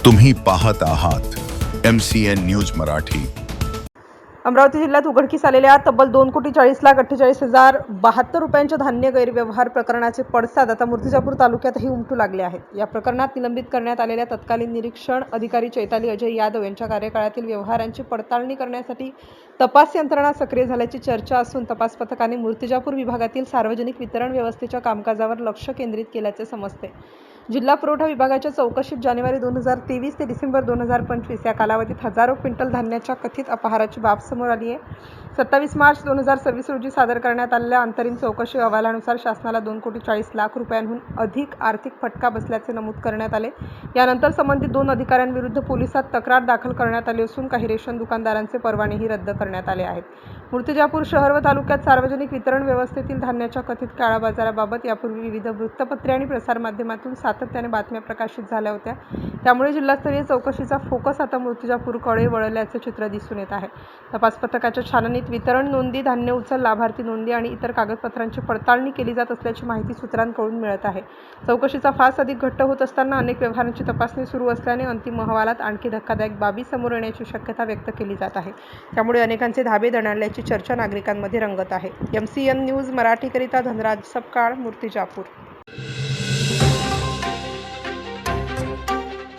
तुम्ही पाहत आहात MCN न्यूज मराठी। अमरावती जिल्ह्यात उघडकीस आलेल्या तब्बल 2,40,48,072 रुपयांच्या धान्य गैरव्यवहार प्रकरणाचे पडसाद आता मूर्तिजापूर तालुक्यातही उमटू लागले आहेत। या प्रकरणात निलंबित करण्यात आलेल्या तत्कालीन निरीक्षण अधिकारी चैताली अजय यादव यांच्या कार्यकाळातील व्यवहारांची पडताळणी करण्यासाठी तपास यंत्रणा सक्रिय झाल्याची चर्चा असून तपास पथकाने मूर्तिजापूर विभागातील सार्वजनिक वितरण व्यवस्थेच्या कामकाजावर लक्ष केंद्रित केल्याचे समजते। जिल्हा पुरवठा विभागाच्या चौकशीत जानेवारी 2023 ते डिसेंबर 2025 या कालावधीत हजारो क्विंटल धान्याच्या कथित अपहाराची बाब समोर आली आहे। 27 मार्च 2026 रोजी सादर करण्यात आलेल्या अंतरिम चौकशी अहवालानुसार शासनाला 2,40,00,000 रुपयांहून अधिक आर्थिक फटका बसल्याचे नमूद करण्यात आले। यानंतर संबंधित 2 अधिकाऱ्यांविरुद्ध पोलिसात तक्रार दाखल करण्यात आली असून काही रेशन दुकानदारांचे परवानेही रद्द करण्यात आले आहेत। मूर्तिजापूर शहर व तालुक्यात सार्वजनिक वितरण व्यवस्थेतील धान्याच्या कथित काळाबाजाराबाबत यापूर्वी विविध वृत्तपत्रे आणि प्रसारमाध्यमातून सातत्याने बातम्या प्रकाशित झाल्या होत्या। त्यामुळे जिल्हास्तरीय चौकशीचा फोकस आता मूर्तिजापूरकडे वळल्याचे चित्र दिसून येत आहे। तपास पथकाच्या छाननीत वितरण नोंदी, धान्य उचल, लाभार्थी नोंदी आणि इतर कागदपत्रांची पडताळणी केली जात असल्याची माहिती सूत्रांकडून मिळत आहे। चौकशीचा फास अधिक घट्ट होत असताना अनेक व्यवहारांची तपासणी सुरू असल्याने अंतिम अहवालात आणखी धक्कादायक बाबी समोर येण्याची शक्यता व्यक्त केली जात आहे। त्यामुळे अनेकांचे धाबे दणाणल्याची चर्चा नागरिकांमध्ये रंगत आहे। MCN न्यूज मराठीकरिता धनराज सपकाळ, मूर्तिजापूर।